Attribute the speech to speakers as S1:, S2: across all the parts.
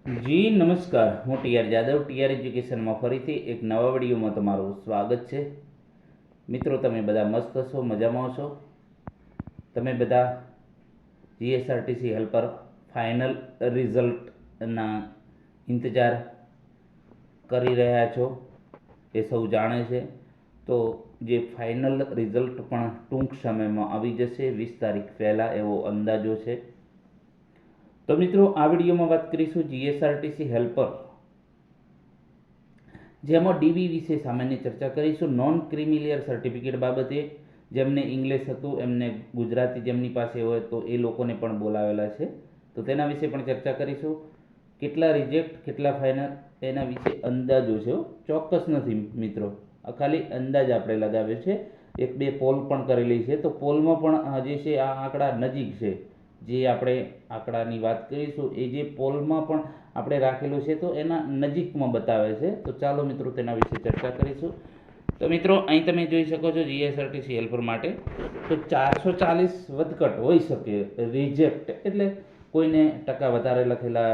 S1: જી નમસ્કાર, હું TR Jadav TR એજ્યુકેશનમાં ફરીથી એક નવા વિડીયોમાં તમારું સ્વાગત છે. મિત્રો, તમે બધા મસ્ત છો, મજામાં છો? તમે બધા જીએસઆરટીસી હેલ્પર ફાઇનલ રિઝલ્ટના ઇંતજાર કરી રહ્યા છો એ સૌ જાણે છે. તો જે ફાઇનલ રિઝલ્ટ પણ ટૂંક સમયમાં આવી જશે, 20 તારીખ પહેલાં એવો અંદાજો છે. તો મિત્રો, આ વિડીયોમાં વાત કરીશું જીએસઆરટીસી હેલ્પર, જેમાં ડીવી વિશે સામાન્ય ચર્ચા કરીશું. નોન ક્રિમિલિયર સર્ટિફિકેટ બાબતે જેમને ઇંગ્લિશ હતું એમને ગુજરાતી જેમની પાસે હોય તો એ લોકોને પણ બોલાવેલા છે, તો તેના વિશે પણ ચર્ચા કરીશું. કેટલા રિજેક્ટ, કેટલા ફાઇનલ, એના વિશે અંદાજો છે, ચોક્કસ નથી મિત્રો, આ ખાલી અંદાજ આપણે લગાવ્યો છે. એક બે પોલ પણ કરેલી છે, તો પોલમાં પણ જે છે આ આંકડા નજીક છે. જે આપણે આંકડાની વાત કરીશું એ જે પોલમાં પણ આપણે રાખેલું છે તો એના નજીકમાં બતાવે છે. તો ચાલો મિત્રો, તેના વિશે ચર્ચા કરીશું. તો મિત્રો, અહીં તમે જોઈ શકો છો જીએસઆરટીસી હેલ્પર માટે તો 440 વધઘટ હોઈ શકે. રિજેક્ટ એટલે કોઈને ટકા વધારે લખેલા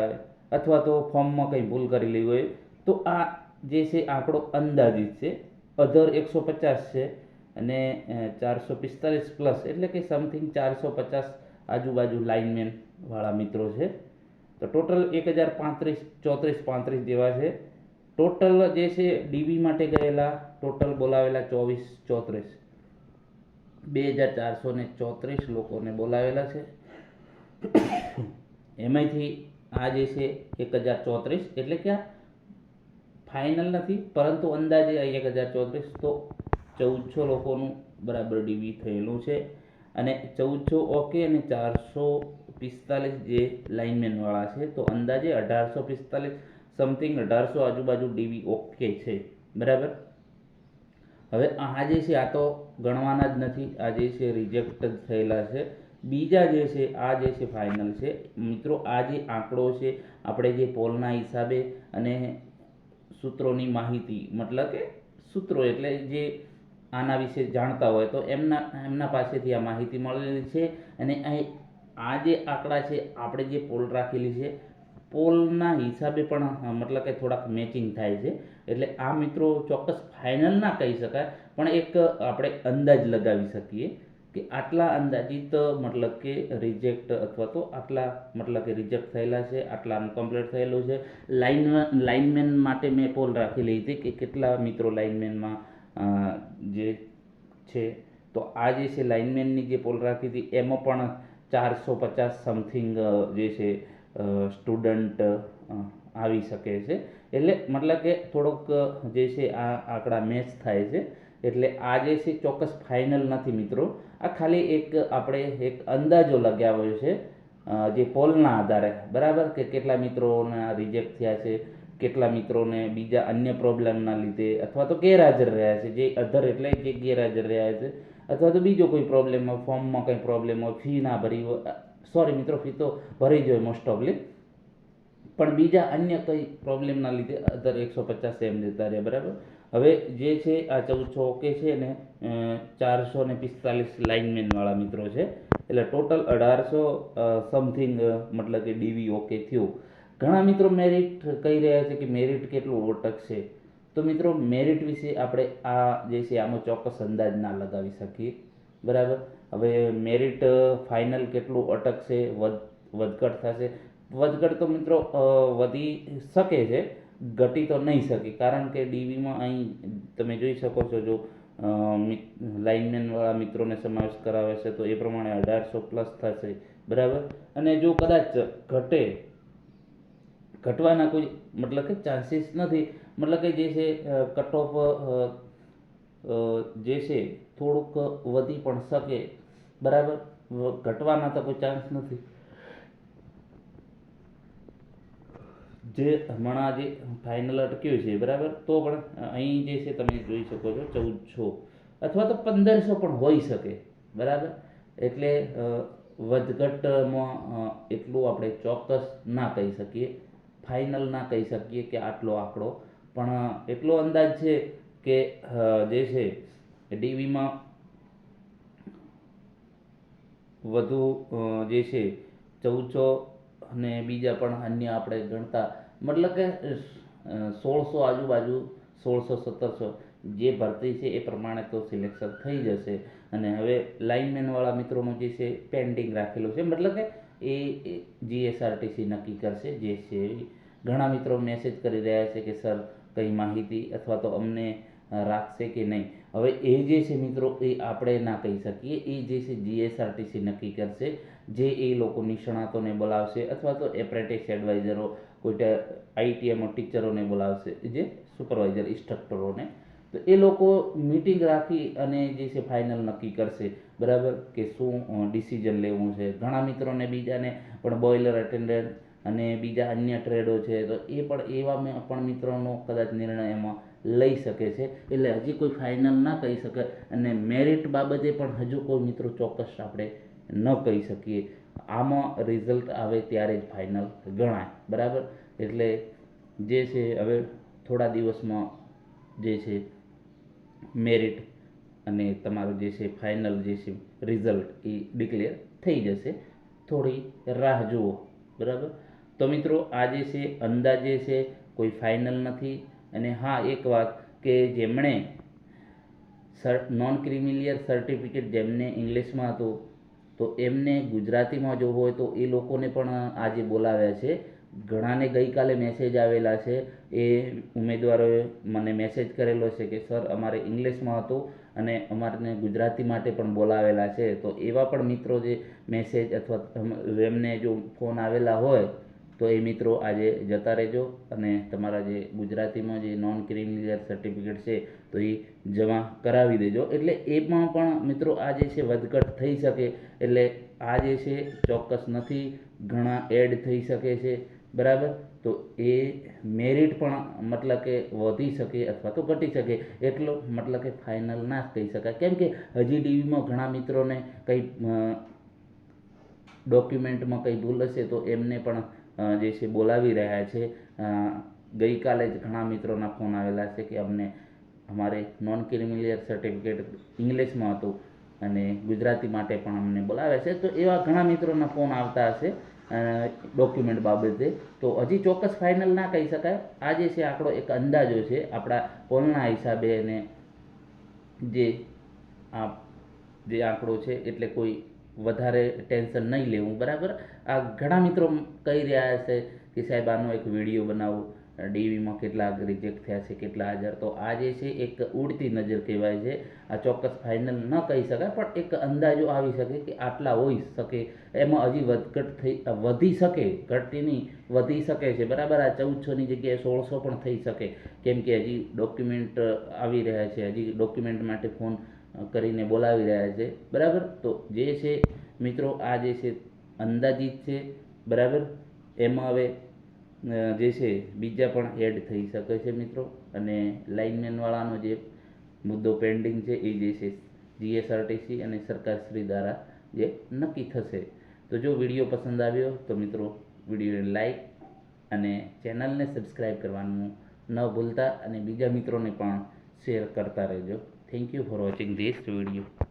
S1: અથવા તો ફોર્મમાં કંઈ ભૂલ કરેલી હોય, તો આ જે છે આંકડો અંદાજિત છે. અધર 150 છે અને 445 પ્લસ એટલે કે સમથિંગ 450 આજુબાજુ લાઇનમેન વાળા મિત્રો છે. તો ટોટલ 1034 જેવા છે. ટોટલ જે છે ડીવી માટે ગયેલા ટોટલ બોલાવેલા 2434 લોકોને બોલાવેલા છે. એમાંથી આ જે છે 1034 એટલે કે આ ફાઇનલ નથી, પરંતુ અંદાજે 1034, તો 1400 લોકોનું બરાબર ડીવી થયેલું છે. અને 1400 ઓકે અને 445 જે લાઇનમેનવાળા છે, તો અંદાજે 1845 સમથિંગ 1800 આજુબાજુ ડીવી ઓકે છે, બરાબર. હવે આ જે છે આ તો ગણવાના જ નથી, આ જે છે રિજેક્ટ જ થયેલા છે. બીજા જે છે આ જે છે ફાઇનલ છે. મિત્રો, આ જે આંકડો છે આપણે જે પોલના હિસાબે અને સૂત્રોની માહિતી, મતલબ કે સૂત્રો એટલે જે આના વિશે જાણતા હોય તો એમના પાસેથી આ માહિતી મળેલી છે. અને આ જે આંકડા છે આપણે જે પોલ રાખેલી છે, પોલના હિસાબે પણ મતલબ કે થોડાક મેચિંગ થાય છે. એટલે આ મિત્રો ચોક્કસ ફાઇનલ ના કહી શકાય, પણ એક આપણે અંદાજ લગાવી શકીએ કે આટલા અંદાજિત મતલબ કે રિજેક્ટ અથવા તો આટલા મતલબ કે રિજેક્ટ થયેલા છે, આટલાનું કમ્પ્લીટ થયેલું છે. લાઇનમેન માટે મેં પોલ રાખેલી હતી કે કેટલા મિત્રો લાઇનમેનમાં જે છે. તો આ જે છે લાઇનમેનની જે પોલ રાખી હતી એમાં પણ 450 સમથિંગ જે છે સ્ટુડન્ટ આવી શકે છે. એટલે મતલબ કે થોડોક જે છે આ આંકડા મેચ થાય છે. એટલે આ જે છે ચોક્કસ ફાઇનલ નથી મિત્રો, આ ખાલી એક આપણે એક અંદાજો લગાવ્યો છે જે પોલના આધારે, બરાબર, કે કેટલા મિત્રોના રિજેક્ટ થયા છે, કેટલા મિત્રોને બીજા અન્ય પ્રોબ્લેમના લીધે અથવા તો ગેરહાજર રહ્યા છે. જે અધર એટલે જે ગેરહાજર રહ્યા છે, અથવા તો બીજો કોઈ પ્રોબ્લેમ હોય, ફોર્મમાં કંઈ પ્રોબ્લેમ હોય, ફી ના ભરી હોય, સોરી મિત્રો, ફી તો ભરી જ હોય મોસ્ટ ઓફલી, પણ બીજા અન્ય કંઈ પ્રોબ્લેમના લીધે અધર 150 એમ જતા રહ્યા, બરાબર. હવે જે છે આ 1400 ઓકે છે ને 445 લાઇનમેનવાળા મિત્રો છે. એટલે ટોટલ 1800 સમથિંગ મતલબ કે ડીવી ઓકે થયું. ઘણા મિત્રો મેરિટ કહી રહ્યા છે કે મેરિટ કેટલું અટકશે. તો મિત્રો, મેરિટ વિશે આપણે આ જે છે આનો ચોક્કસ અંદાજ ના લગાવી શકીએ, બરાબર. હવે મેરિટ ફાઇનલ કેટલું અટકશે, વધઘટ થશે. વધઘટ તો મિત્રો વધી શકે છે, ઘટી તો નહીં શકે, કારણ કે ડીવીમાં અહીં તમે જોઈ શકો છો, જો લાઇનમેનવાળા મિત્રોને સમાવેશ કરાવે છે તો એ પ્રમાણે 1800 પ્લસ થશે, બરાબર. અને જો કદાચ ઘટવાના કોઈ મતલબ કે ચાન્સીસ નથી, મતલબ કે જે છે કટ ઓફ જે છે થોડુંક વધી પણ શકે, બરાબર. ઘટવાના તો કોઈ ચાન્સ નથી. જે હમણાં જે ફાઇનલ અટક્યું છે, બરાબર, તો પણ અહીં જે છે તમે જોઈ શકો છો 1400 અથવા તો 1500 પણ હોઈ શકે, બરાબર. એટલે વધઘટમાં એટલું આપણે ચોક્કસ ના કહી શકીએ, ફાઇનલ ના કહી શકીએ કે આટલો આંકડો, પણ એટલો અંદાજ છે કે જે છે ડીવીમાં વધુ જે છે 1400 અને બીજા પણ અન્ય આપણે ગણતા મતલબ કે 1600 આજુબાજુ 1600-1700 જે ભરતી છે એ પ્રમાણે તો સિલેક્શન થઈ જશે. અને હવે લાઇનમેનવાળા મિત્રોનું જે છે પેન્ડિંગ રાખેલું છે, મતલબ કે એ જીએસઆરટીસી નક્કી કરશે જે છે. ઘણા મિત્રો મેસેજ કરી રહ્યા છે કે સર કંઈ માહિતી અથવા તો અમને રાખશે કે નહીં. હવે એ જે છે મિત્રો એ આપણે ના કહી શકીએ, એ જે છે જીએસઆરટીસી નક્કી કરશે. જે એ લોકો નિષ્ણાતોને બોલાવશે અથવા તો એપ્રેન્ટિસ એડવાઇઝરો, કોઈ આઈટીઆઈમાં ટીચરોને બોલાવશે, જે સુપરવાઇઝર ઇન્સ્ટ્રક્ટરોને, તો એ લોકો મીટિંગ રાખી અને જે છે ફાઇનલ નક્કી કરશે, બરાબર, કે શું ડિસિઝન લેવું છે. ઘણા મિત્રોને બીજાને પણ બોઇલર એટેન્ડન્ટ અને બીજા અન્ય ટ્રેડો છે, તો એ પણ એવા પણ મિત્રોનો કદાચ નિર્ણય એમાં લઈ શકે છે. એટલે હજી કોઈ ફાઇનલ ના કહી શકે અને મેરિટ બાબતે પણ હજુ કોઈ મિત્રો ચોક્કસ આપણે ન કહી શકીએ. આમાં રિઝલ્ટ આવે ત્યારે જ ફાઇનલ ગણાય, બરાબર. એટલે જે છે હવે થોડા દિવસમાં જે છે મેરિટ અને તમારું જે છે ફાઇનલ જે છે રિઝલ્ટ એ ડિક્લેર થઈ જશે. થોડી રાહ જુઓ, બરાબર. તો મિત્રો આ જે છે અંદાજે છે, કોઈ ફાઇનલ નથી. અને હા, એક વાત કે જેમણે નોન ક્રિમિલિયર સર્ટિફિકેટ જેમને ઇંગ્લિશમાં હતું તો એમને ગુજરાતીમાં જો હોય તો એ લોકોને પણ આજે બોલાવ્યા છે. ઘણાને ગઈકાલે મેસેજ આવેલા છે, એ ઉમેદવારોએ મને મેસેજ કરેલો છે કે સર અમારે ઇંગ્લિશમાં હતું અને અમારે ગુજરાતી માટે પણ બોલાવેલા છે. તો એવા પણ મિત્રો જે મેસેજ અથવા એમને જો ફોન આવેલા હોય તો એ મિત્રો આજે જતા રહેજો અને તમારા જે ગુજરાતીમાં જે નોન ક્રિમિલિયર સર્ટિફિકેટ છે તો એ જમા કરાવી દેજો. એટલે એમાં પણ મિત્રો આ જે છે વધઘટ થઈ શકે. એટલે આ જે છે ચોક્કસ નથી, ઘણા એડ થઈ શકે છે, બરાબર. તો એ મેરિટ પણ મતલબ કે વધી શકે અથવા તો ઘટી શકે, એટલો મતલબ કે ફાઇનલ ના કહી શકાય. કેમ કે હજી ડીવીમાં ઘણા મિત્રોને કંઈ ડોક્યુમેન્ટમાં કંઈ ભૂલ હશે તો એમને પણ જે છે બોલાવી રહ્યા છે. ગઈકાલે જ ઘણા મિત્રોના ફોન આવેલા છે કે અમને અમારે નોન ક્રિમિલિયર સર્ટિફિકેટ ઇંગ્લિશમાં હતું અને ગુજરાતી માટે પણ અમને બોલાવે છે. તો એવા ઘણા મિત્રોના ફોન આવતા હશે ડોક્યુમેન્ટ બાબતે. તો હજી ચોક્કસ ફાઇનલ ના કહી શકાય. આ જે છે આંકડો એક અંદાજો છે આપણા પોલના હિસાબે, અને જે આંકડો છે એટલે કોઈ વધારે ટેન્શન નહીં લેવું, બરાબર. આ ઘણા મિત્રો કહી રહ્યા છે કે સાહેબ આનો એક વિડીયો બનાવો, ડીવીમાં કેટલા રિજેક્ટ થયા છે, કેટલા હાજર. તો આ જે છે એક ઉડતી નજર કહેવાય છે. આ ચોક્કસ ફાઇનલ ન કહી શકાય, પણ એક અંદાજો આવી શકે કે આટલા હોઈ શકે. એમાં હજી વધઘટ વધી શકે, ઘટતી નહીં, વધી શકે છે, બરાબર. આ 1400ની જગ્યાએ 1600 પણ થઈ શકે, કેમ કે હજી ડોક્યુમેન્ટ આવી રહ્યા છે, હજી ડોક્યુમેન્ટ માટે ફોન કરીને બોલાવી રહ્યા છે, બરાબર. તો જે છે મિત્રો આ જે છે અંદાજિત છે, બરાબર. એમાં હવે જે છે બીજા પણ એડ થઈ શકે છે મિત્રો. અને લાઇનમેનવાળાનો જે મુદ્દો પેન્ડિંગ છે એ જે છે જીએસઆરટીસી અને સરકારશ્રી દ્વારા જે નક્કી થશે. તો જો વિડીયો પસંદ આવ્યો તો મિત્રો વિડીયોને લાઈક અને ચેનલને સબસ્ક્રાઈબ કરવાનું ન ભૂલતા અને બીજા મિત્રોને પણ શેર કરતા રહેજો. Thank you for watching this video.